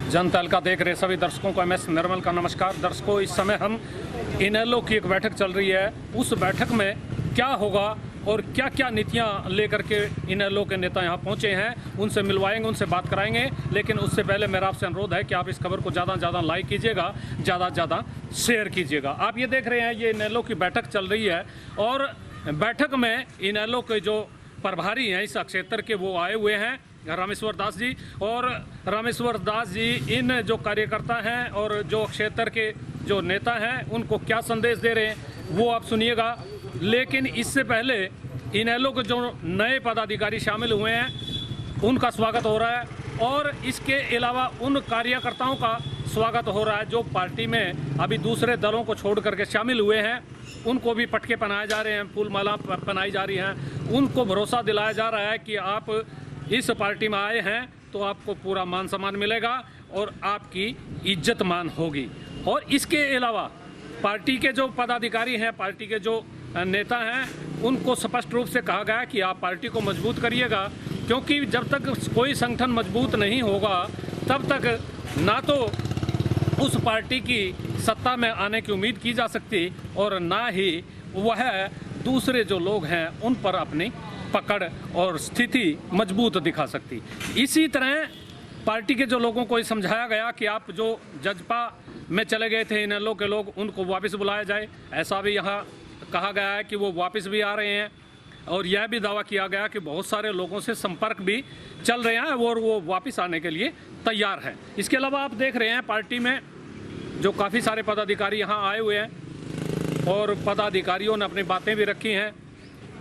जनता का देख रहे सभी दर्शकों को MS निर्मल का नमस्कार। दर्शकों, इस समय हम इनेलो की एक बैठक चल रही है। उस बैठक में क्या होगा और क्या क्या नीतियां लेकर के इनेलो के नेता यहां पहुंचे हैं, उनसे मिलवाएंगे, उनसे बात कराएंगे। लेकिन उससे पहले मेरा आपसे अनुरोध है कि आप इस खबर को ज़्यादा से ज़्यादा लाइक कीजिएगा, ज़्यादा से ज़्यादा शेयर कीजिएगा। आप ये देख रहे हैं, ये इनेलो की बैठक चल रही है और बैठक में इनेलो के जो प्रभारी हैं इस क्षेत्र के, वो आए हुए हैं, रामेश्वर दास जी। और रामेश्वर दास जी इन जो कार्यकर्ता हैं और जो क्षेत्र के जो नेता हैं उनको क्या संदेश दे रहे हैं वो आप सुनिएगा। लेकिन इससे पहले इनेलो के जो नए पदाधिकारी शामिल हुए हैं उनका स्वागत हो रहा है और इसके अलावा उन कार्यकर्ताओं का स्वागत हो रहा है जो पार्टी में अभी दूसरे दलों को छोड़ करके शामिल हुए हैं। उनको भी पटके पहनाए जा रहे हैं, फूल माला पहनाई जा रही हैं। उनको भरोसा दिलाया जा रहा है कि आप इस पार्टी में आए हैं तो आपको पूरा मान सम्मान मिलेगा और आपकी इज्जत मान होगी। और इसके अलावा पार्टी के जो पदाधिकारी हैं, पार्टी के जो नेता हैं, उनको स्पष्ट रूप से कहा गया कि आप पार्टी को मजबूत करिएगा, क्योंकि जब तक कोई संगठन मजबूत नहीं होगा तब तक ना तो उस पार्टी की सत्ता में आने की उम्मीद की जा सकती और ना ही वह दूसरे जो लोग हैं उन पर अपनी पकड़ और स्थिति मजबूत दिखा सकती। इसी तरह पार्टी के जो लोगों को समझाया गया कि आप जो जजपा में चले गए थे इनेलो के लोग, उनको वापस बुलाया जाए। ऐसा भी यहाँ कहा गया है कि वो वापस भी आ रहे हैं और यह भी दावा किया गया कि बहुत सारे लोगों से संपर्क भी चल रहे हैं और वो वापस आने के लिए तैयार है। इसके अलावा आप देख रहे हैं पार्टी में जो काफ़ी सारे पदाधिकारी यहाँ आए हुए हैं और पदाधिकारियों ने अपनी बातें भी रखी हैं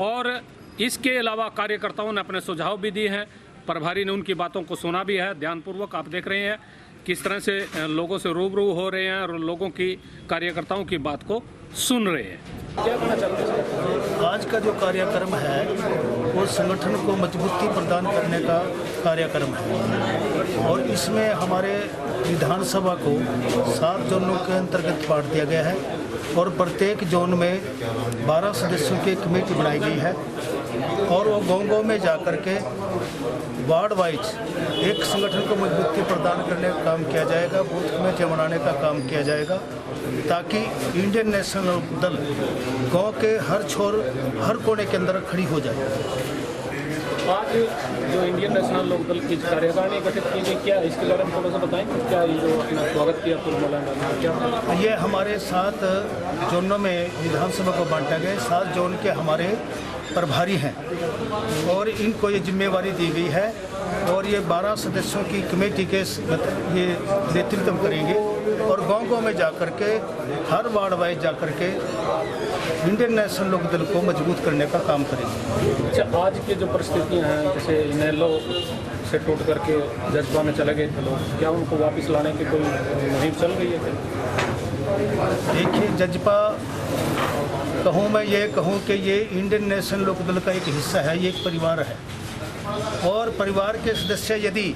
और इसके अलावा कार्यकर्ताओं ने अपने सुझाव भी दिए हैं। प्रभारी ने उनकी बातों को सुना भी है ध्यानपूर्वक। आप देख रहे हैं किस तरह से लोगों से रूबरू हो रहे हैं और लोगों की, कार्यकर्ताओं की बात को सुन रहे हैं। क्या कहना चाहते हैं? आज का जो कार्यक्रम है वो संगठन को मजबूती प्रदान करने का कार्यक्रम है और इसमें हमारे विधानसभा को 7 जोनों के अंतर्गत बांट दिया गया है और प्रत्येक जोन में 12 सदस्यों की कमेटी बनाई गई है और वो गाँव-गाँव में जाकर के वार्ड वाइज एक संगठन को मजबूती प्रदान करने का काम किया जाएगा, बूथ कमेटी बनाने का काम किया जाएगा, ताकि इंडियन नेशनल दल गांव के हर छोर हर कोने के अंदर खड़ी हो जाए। आज जो इंडियन नेशनल लोक दल की कार्यकारिणी गठित की गई, क्या इसके बारे में थोड़ा सा बताएं? क्या ये जो अपना स्वागत किया क्या ये हमारे 7 जोनों में विधानसभा को बांटा गया। 7 जोन के हमारे प्रभारी हैं और इनको ये जिम्मेवारी दी गई है और ये 12 सदस्यों की कमेटी के ये नेतृत्व करेंगे और गांव-गांव में जाकर के हर वार्ड वाइज जाकर के इंडियन नेशनल लोक दल को मजबूत करने का काम करेंगे। अच्छा, आज की जो परिस्थितियां हैं, जैसे इनेलो से टूट करके जजपा में चले गए थे लोग, क्या उनको वापस लाने की कोई मुहिम चल रही है? देखिए, जजपा कहूँ मैं ये कहूँ कि ये इंडियन नेशनल लोक दल का एक हिस्सा है, ये एक परिवार है और परिवार के सदस्य यदि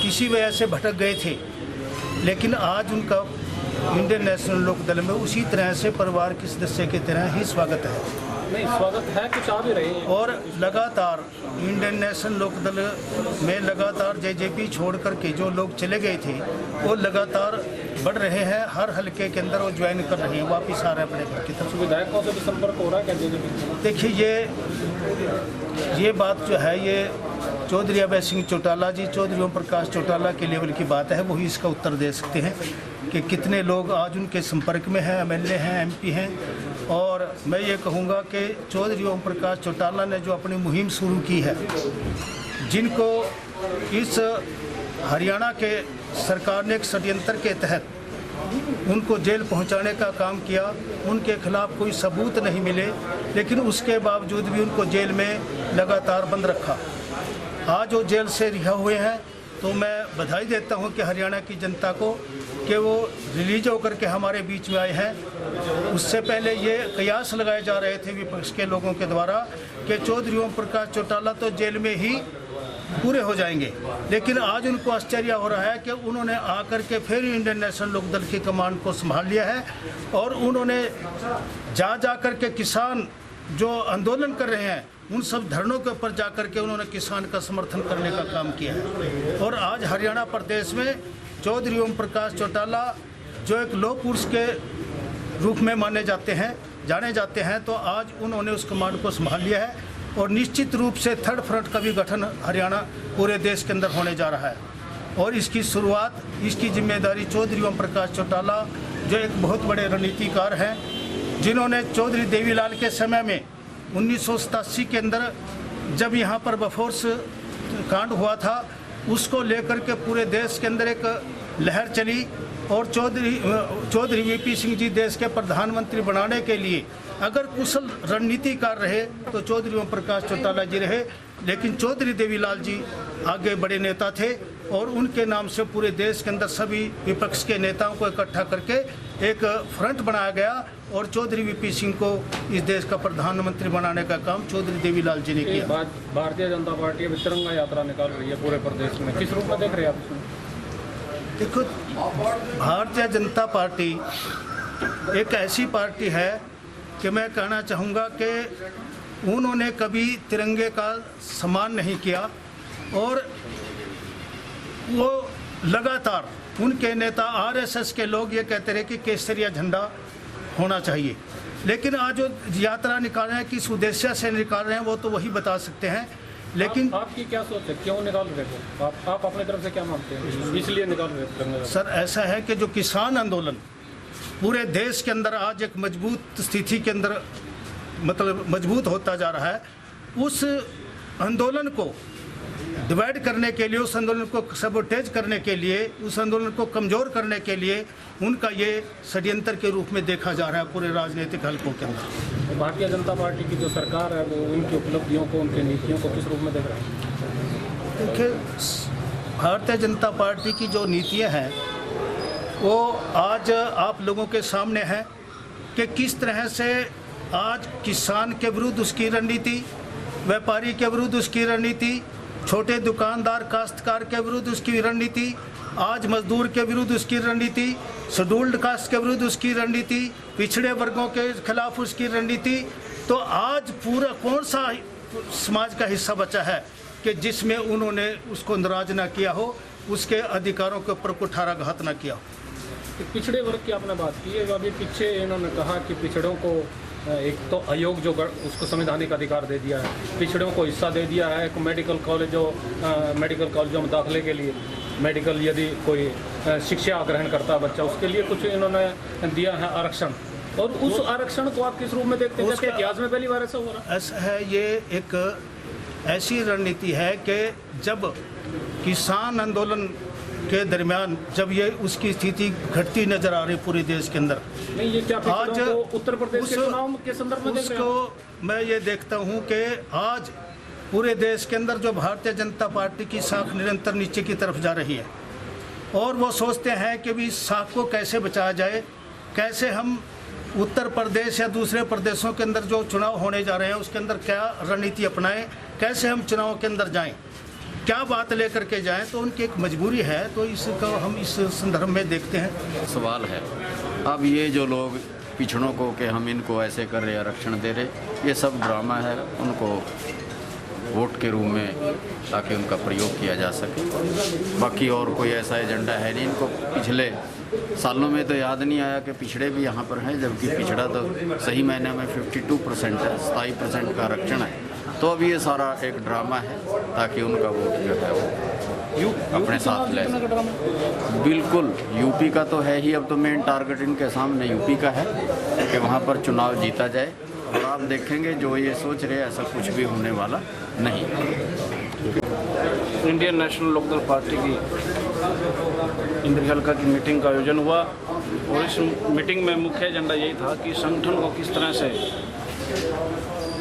किसी वजह से भटक गए थे, लेकिन आज उनका इंडियन नेशनल लोक दल में उसी तरह से परिवार के सदस्य की तरह ही स्वागत है। नहीं, स्वागत है, कुछ आ भी रही है और लगातार इंडियन नेशनल लोक दल में लगातार जेजेपी छोड़ करके जो लोग चले गए थे वो लगातार बढ़ रहे हैं। हर हलके के अंदर वो ज्वाइन कर रहे हैं, वापस आ रहे हैं अपने घर की तरफ। विधायकों से भी संपर्क हो रहा है क्या जेजेपी? देखिए, ये बात जो है ये चौधरी अभय सिंह चौटाला जी, चौधरी ओम प्रकाश चौटाला के लेवल की बात है, वही इसका उत्तर दे सकते हैं कि कितने लोग आज उनके संपर्क में हैं, MLA हैं, MP हैं। और मैं ये कहूँगा कि चौधरी ओम प्रकाश चौटाला ने जो अपनी मुहिम शुरू की है, जिनको इस हरियाणा के सरकार ने एक षड्यंत्र के तहत उनको जेल पहुंचाने का काम किया, उनके खिलाफ कोई सबूत नहीं मिले, लेकिन उसके बावजूद भी उनको जेल में लगातार बंद रखा। आज वो जेल से रिहा हुए हैं तो मैं बधाई देता हूं कि हरियाणा की जनता को कि वो रिलीज होकर के हमारे बीच में आए हैं। उससे पहले ये कयास लगाए जा रहे थे विपक्ष के लोगों के द्वारा कि चौधरी ओम प्रकाश चौटाला तो जेल में ही पूरे हो जाएंगे, लेकिन आज उनको आश्चर्य हो रहा है कि उन्होंने आकर के फिर इंडियन नेशनल लोक दल की कमान को संभाल लिया है और उन्होंने जा कर के किसान जो आंदोलन कर रहे हैं उन सब धरनों के ऊपर जाकर के उन्होंने किसान का समर्थन करने का काम किया है। और आज हरियाणा प्रदेश में चौधरी ओम प्रकाश चौटाला जो एक लौह पुरुष के रूप में जाने जाते हैं, तो आज उन्होंने उस कमांड को संभाल लिया है और निश्चित रूप से थर्ड फ्रंट का भी गठन हरियाणा पूरे देश के अंदर होने जा रहा है। और इसकी शुरुआत, इसकी जिम्मेदारी चौधरी ओम प्रकाश चौटाला जो एक बहुत बड़े रणनीतिकार हैं, जिन्होंने चौधरी देवीलाल के समय में 1987 के अंदर जब यहाँ पर बफोर्स कांड हुआ था, उसको लेकर के पूरे देश के अंदर एक लहर चली और चौधरी वीपी सिंह जी देश के प्रधानमंत्री बनाने के लिए अगर कुशल रणनीतिकार रहे तो चौधरी ओम प्रकाश चौटाला जी रहे। लेकिन चौधरी देवीलाल जी आगे बड़े नेता थे और उनके नाम से पूरे देश के अंदर सभी विपक्ष के नेताओं को इकट्ठा करके एक फ्रंट बनाया गया और चौधरी वीपी सिंह को इस देश का प्रधानमंत्री बनाने का काम चौधरी देवीलाल जी ने किया। भारतीय जनता पार्टी अभी तिरंगा यात्रा निकाल रही है पूरे प्रदेश में, किस रूप में देख रहे हैं आप इसमें? देखो, भारतीय जनता पार्टी एक ऐसी पार्टी है कि मैं कहना चाहूँगा कि उन्होंने कभी तिरंगे का सम्मान नहीं किया और वो लगातार उनके नेता आरएसएस के लोग ये कहते रहे कि केसरिया झंडा होना चाहिए। लेकिन आज जो यात्रा निकाल रहे हैं, किस उद्देश्य से निकाल रहे हैं, वो तो वही बता सकते हैं। लेकिन आपकी क्या सोच है, क्यों निकाल रहे हो आप अपने तरफ से क्या मानते हैं, इसलिए निकाल रहे हैं? सर, ऐसा है कि जो किसान आंदोलन पूरे देश के अंदर आज एक मजबूत स्थिति के अंदर मतलब मजबूत होता जा रहा है, उस आंदोलन को डिवाइड करने के लिए, उस आंदोलन को सबोटेज करने के लिए, उस आंदोलन को कमज़ोर करने के लिए उनका ये षड्यंत्र के रूप में देखा जा रहा है पूरे राजनीतिक हलकों के अंदर। भारतीय जनता पार्टी की जो सरकार है वो उनकी उपलब्धियों को, उनकी नीतियों को किस रूप में देख रहे हैं? देखिए, भारतीय जनता पार्टी की जो नीतियाँ हैं वो आज आप लोगों के सामने है कि किस तरह से आज किसान के विरुद्ध उसकी रणनीति, व्यापारी के विरुद्ध उसकी रणनीति, छोटे दुकानदार काश्तकार के विरुद्ध उसकी रणनीति, आज मजदूर के विरुद्ध उसकी रणनीति, शेड्यूल्ड कास्ट के विरुद्ध उसकी रणनीति, पिछड़े वर्गों के खिलाफ उसकी रणनीति। तो आज पूरा कौन सा समाज का हिस्सा बचा है कि जिसमें उन्होंने उसको नाराज ना किया हो, उसके अधिकारों के ऊपर कुठाराघात ना किया हो। पिछड़े वर्ग की आपने बात की है, अभी पीछे इन्होंने कहा कि पिछड़ों को एक तो आयोग जो उसको संवैधानिक अधिकार दे दिया है, पिछड़ों को हिस्सा दे दिया है, मेडिकल कॉलेजों में दाखिले के लिए मेडिकल यदि कोई शिक्षा ग्रहण करता है बच्चा, उसके लिए कुछ इन्होंने दिया है आरक्षण। और उस आरक्षण को आप किस रूप में देखते हैं? इतिहास में पहली बार ऐसा हो रहा है। ऐसा है, ये एक ऐसी रणनीति है कि जब किसान आंदोलन के दरमियान जब ये उसकी स्थिति घटती नजर आ रही पूरे देश के अंदर, नहीं ये क्या आज उत्तर प्रदेश के चुनाव के संदर्भ में उसको मैं ये देखता हूँ कि आज पूरे देश के अंदर जो भारतीय जनता पार्टी की साख निरंतर नीचे की तरफ जा रही है और वो सोचते हैं कि भी इस साख को कैसे बचाया जाए, कैसे हम उत्तर प्रदेश या दूसरे प्रदेशों के अंदर जो चुनाव होने जा रहे हैं उसके अंदर क्या रणनीति अपनाएं, कैसे हम चुनाव के अंदर जाएं, क्या बात लेकर के जाएं। तो उनकी एक मजबूरी है, तो इसको हम इस संदर्भ में देखते हैं। सवाल है अब ये जो लोग पिछड़ों को कि हम इनको ऐसे कर रहे, आरक्षण दे रहे, ये सब ड्रामा है, उनको वोट के रूप में ताकि उनका प्रयोग किया जा सके। बाकी और कोई ऐसा एजेंडा है नहीं। इनको पिछले सालों में तो याद नहीं आया कि पिछड़े भी यहाँ पर हैं, जबकि पिछड़ा तो सही मायने में 52% है, 27% का आरक्षण है। तो अब ये सारा एक ड्रामा है ताकि उनका वोट जो है वो अपने साथ ले। बिल्कुल, यूपी का तो है ही, अब तो मेन टारगेट इनके सामने यूपी का है कि वहाँ पर चुनाव जीता जाए। और आप देखेंगे जो ये सोच रहे ऐसा कुछ भी होने वाला नहीं। इंडियन नेशनल लोकदल पार्टी की इंद्री हल्का की मीटिंग का आयोजन हुआ और इस मीटिंग में मुख्य एजेंडा यही था कि संगठन को किस तरह से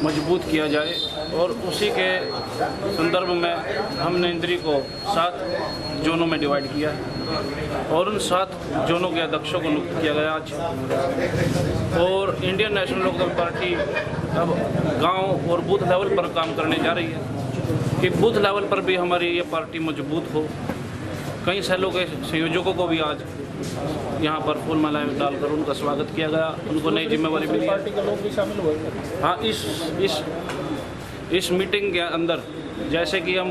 मजबूत किया जाए और उसी के संदर्भ में हमने इंद्री को 7 जोनों में डिवाइड किया और उन 7 जोनों के अध्यक्षों को नियुक्त किया गया आज। और इंडियन नेशनल लोकदल पार्टी अब गांव और बूथ लेवल पर काम करने जा रही है कि बूथ लेवल पर भी हमारी ये पार्टी मजबूत हो। कई शहरों के संयोजकों को भी आज यहाँ पर फूल मालाएं डालकर उनका स्वागत किया गया, उनको नई जिम्मेवारी मिली। पार्टी के लोग भी शामिल हुए। हाँ, इस मीटिंग के अंदर जैसे कि हम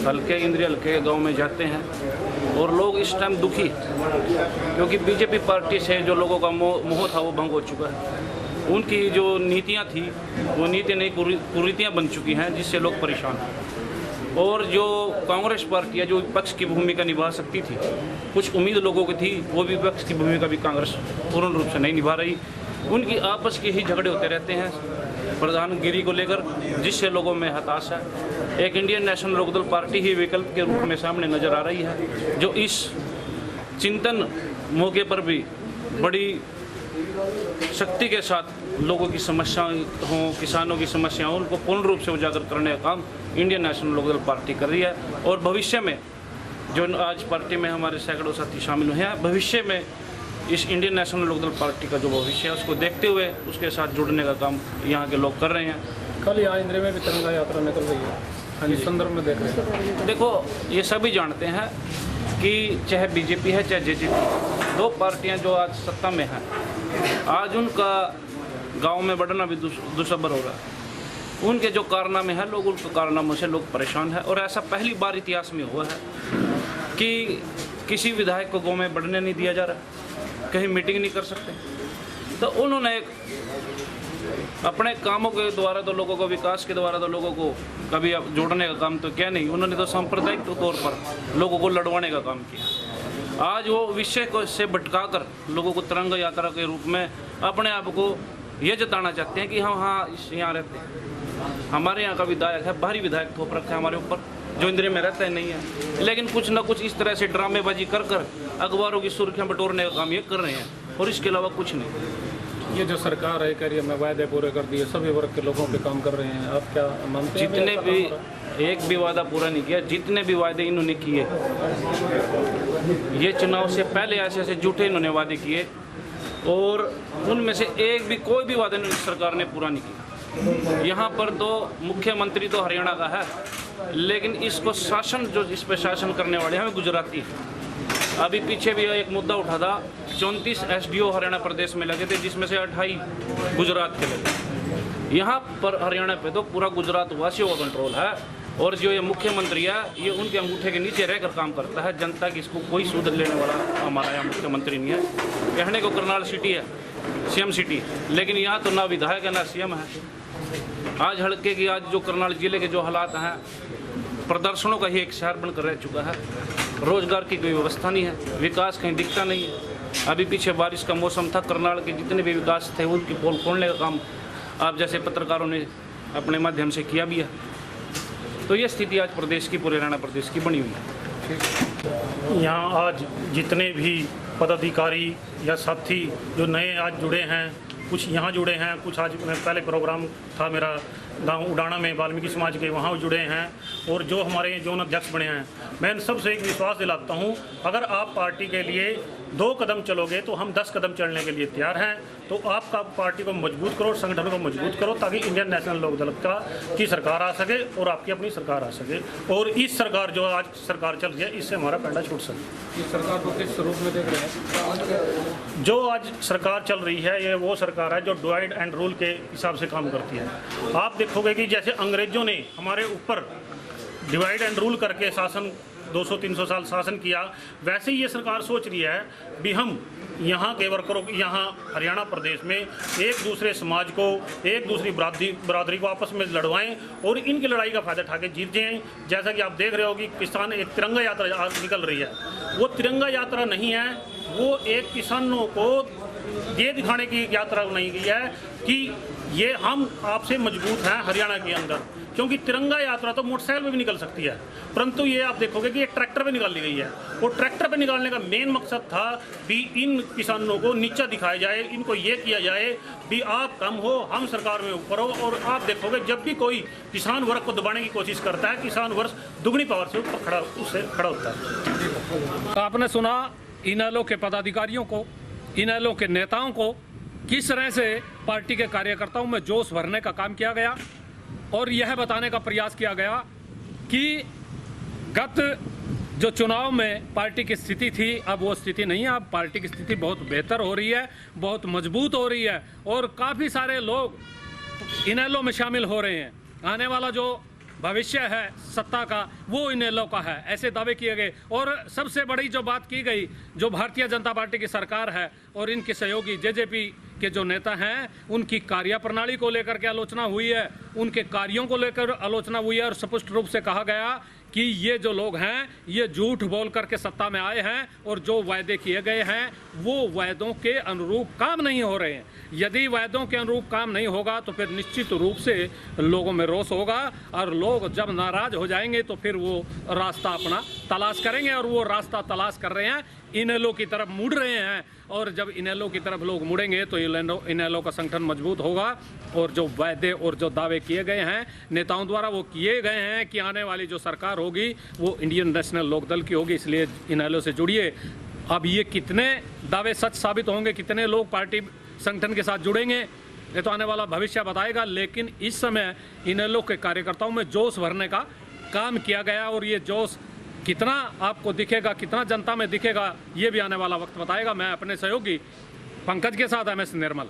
इंद्री हल्के गांव में जाते हैं और लोग इस टाइम दुखी क्योंकि बीजेपी पार्टी से जो लोगों का मोह था वो भंग हो चुका है। उनकी जो नीतियां थी वो नीति नई कुरीतियां बन चुकी हैं जिससे लोग परेशान हैं। और जो कांग्रेस पार्टी है जो विपक्ष की भूमिका निभा सकती थी, कुछ उम्मीद लोगों की थी, वो भी विपक्ष की भूमिका भी कांग्रेस पूर्ण रूप से नहीं निभा रही। उनकी आपस के ही झगड़े होते रहते हैं प्रधानगिरी को लेकर, जिससे लोगों में हताशा है। एक इंडियन नेशनल लोकदल पार्टी ही विकल्प के रूप में सामने नजर आ रही है, जो इस चिंतन मौके पर भी बड़ी शक्ति के साथ लोगों की समस्याएं हों, किसानों की समस्याएं, उनको पूर्ण रूप से उजागर करने का काम इंडियन नेशनल लोकदल पार्टी कर रही है। और भविष्य में जो आज पार्टी में हमारे सैकड़ों साथी शामिल हुए हैं, भविष्य में इस इंडियन नेशनल लोकदल पार्टी का जो भविष्य है उसको देखते हुए उसके साथ जुड़ने का काम यहाँ के लोग कर रहे हैं। कल यहाँ इंद्री में भी तिरंगा यात्रा निकल रही है, इस संदर्भ में देख रहे हैं। देखो, ये सभी जानते हैं कि चाहे बीजेपी है चाहे जेजेपी, दो पार्टियां जो आज सत्ता में हैं, आज उनका गांव में बढ़ना भी दुस्सबर हो रहा है। उनके जो कारनामे हैं, लोग उनके कारनामों से लोग परेशान हैं। और ऐसा पहली बार इतिहास में हुआ है कि किसी विधायक को गांव में बढ़ने नहीं दिया जा रहा, कहीं मीटिंग नहीं कर सकते। तो उन्होंने एक अपने कामों के द्वारा तो लोगों को, विकास के द्वारा तो लोगों को कभी जोड़ने का काम तो क्या नहीं, उन्होंने तो सांप्रदायिक तौर पर लोगों को लड़वाने का काम किया। आज वो विषय को से भटकाकर लोगों को तिरंगा यात्रा के रूप में अपने आप को ये जताना चाहते हैं कि हम यहाँ रहते हैं, हमारे यहाँ का विधायक है, बाहरी विधायक थोप रखा है हमारे ऊपर, जो इंद्री में रहता है नहीं है। लेकिन कुछ ना कुछ इस तरह से ड्रामेबाजी कर कर अखबारों की सुर्खियां बटोरने का काम ये कर रहे हैं, और इसके अलावा कुछ नहीं। ये जो सरकार है कह रही है मैं वायदे पूरे कर दिए, सभी वर्ग के लोगों पे काम कर रहे हैं, आप क्या मानते हैं? जितने भी, एक भी वादा पूरा नहीं किया। जितने भी वादे इन्होंने किए, ये चुनाव से पहले ऐसे ऐसे झूठे इन्होंने वादे किए, और उनमें से एक भी, कोई भी वादा सरकार ने पूरा नहीं किया। यहाँ पर तो मुख्यमंत्री तो हरियाणा का है, लेकिन इसको शासन, जो इस पर शासन करने वाले हैं, गुजराती है। अभी पीछे भी एक मुद्दा उठा था, 34 SDO हरियाणा प्रदेश में लगे थे, जिसमें से 28 गुजरात के लगे। यहाँ पर हरियाणा पे तो पूरा गुजरात वासियों का कंट्रोल है, और जो ये मुख्यमंत्री है ये उनके अंगूठे के नीचे रहकर काम करता है। जनता की इसको कोई सूद लेने वाला हमारा यहाँ मुख्यमंत्री नहीं है। कहने को करनाल सिटी है, CM सिटी है, लेकिन यहाँ तो ना विधायक है ना CM है। आज हल्के की, आज जो करनाल जिले के जो हालात हैं, प्रदर्शनों का ही एक शहर बनकर रह चुका है। रोजगार की कोई व्यवस्था नहीं है, विकास कहीं दिखता नहीं है। अभी पीछे बारिश का मौसम था, करनाल के जितने भी विकास थे उनकी पोल खोलने का काम आप जैसे पत्रकारों ने अपने माध्यम से किया भी है। तो ये स्थिति आज प्रदेश की, पूरे हरियाणा प्रदेश की बनी हुई है। यहाँ आज जितने भी पदाधिकारी या साथी जो नए आज जुड़े हैं, कुछ यहाँ जुड़े हैं, कुछ आज पहले प्रोग्राम था मेरा गांव उडाना में वाल्मीकि समाज के, वहाँ जुड़े हैं, और जो हमारे जोन अध्यक्ष बने हैं, मैं इन सबसे एक विश्वास दिलाता हूँ, अगर आप पार्टी के लिए 2 कदम चलोगे तो हम 10 कदम चलने के लिए तैयार हैं। तो आपका पार्टी को मजबूत करो, संगठन को मजबूत करो, ताकि इंडियन नेशनल लोकदल की सरकार आ सके और आपकी अपनी सरकार आ सके, और इस सरकार जो आज सरकार चल रही है इससे हमारा पैंडा छूट सके। इस सरकार को किस रूप में देख रहे हैं? जो आज सरकार चल रही है ये वो सरकार है जो डिवाइड एंड रूल के हिसाब से काम करती है। आप देखोगे कि जैसे अंग्रेजों ने हमारे ऊपर डिवाइड एंड रूल करके शासन 200-300 साल शासन किया, वैसे ही ये सरकार सोच रही है भी हम यहाँ के वर्करों, यहाँ हरियाणा प्रदेश में एक दूसरे समाज को, एक दूसरी बरादरी को आपस में लड़वाएं और इनकी लड़ाई का फायदा उठा के जीत जाएँ। जैसा कि आप देख रहे हो कि किसान, एक तिरंगा यात्रा निकल रही है, वो तिरंगा यात्रा नहीं है, वो एक किसानों को ये दिखाने की यात्रा नहीं की है कि ये हम आपसे मजबूत हैं हरियाणा के अंदर, क्योंकि तिरंगा यात्रा तो मोटरसाइकिल पे भी निकल सकती है, परंतु ये आप देखोगे कि ये ट्रैक्टर पे निकाल ली गई है। और ट्रैक्टर पे निकालने का मेन मकसद था कि इन किसानों को नीचा दिखाया जाए, इनको ये किया जाए भी आप कम हो, हम सरकार में ऊपर हो। और आप देखोगे जब भी कोई किसान वर्ग को दबाने की कोशिश करता है, किसान वर्ग दुगनी पावर से उससे खड़ा होता है। आपने सुना इनेलो के पदाधिकारियों को, इनेलो के नेताओं को, किस तरह से पार्टी के कार्यकर्ताओं में जोश भरने का काम किया गया, और यह बताने का प्रयास किया गया कि गत जो चुनाव में पार्टी की स्थिति थी अब वो स्थिति नहीं है। अब पार्टी की स्थिति बहुत बेहतर हो रही है, बहुत मजबूत हो रही है, और काफ़ी सारे लोग इनेलो में शामिल हो रहे हैं। आने वाला जो भविष्य है सत्ता का वो इनेलो का है, ऐसे दावे किए गए। और सबसे बड़ी जो बात की गई, जो भारतीय जनता पार्टी की सरकार है और इनके सहयोगी जेजेपी के जो नेता हैं, उनकी कार्यप्रणाली को लेकर के आलोचना हुई है, उनके कार्यों को लेकर आलोचना हुई है और स्पष्ट रूप से कहा गया कि ये जो लोग हैं ये झूठ बोल करके सत्ता में आए हैं और जो वायदे किए गए हैं वो वायदों के अनुरूप काम नहीं हो रहे हैं। यदि वायदों के अनुरूप काम नहीं होगा तो फिर निश्चित रूप से लोगों में रोष होगा और लोग जब नाराज हो जाएंगे तो फिर वो रास्ता अपना तलाश करेंगे और वो रास्ता तलाश कर रहे हैं, इनेलो की तरफ मुड़ रहे हैं। और जब इनेलो की तरफ लोग मुड़ेंगे तो इनेलो का संगठन मजबूत होगा और जो वायदे और जो दावे किए गए हैं नेताओं द्वारा वो किए गए हैं कि आने वाली जो सरकार होगी वो इंडियन नेशनल लोकदल की होगी, इसलिए इनेलो से जुड़िए। अब ये कितने दावे सच साबित होंगे, कितने लोग पार्टी संगठन के साथ जुड़ेंगे, ये तो आने वाला भविष्य बताएगा। लेकिन इस समय इनेलो के कार्यकर्ताओं में जोश भरने का काम किया गया और ये जोश कितना आपको दिखेगा, कितना जनता में दिखेगा, ये भी आने वाला वक्त बताएगा। मैं अपने सहयोगी पंकज के साथ MS निर्मल।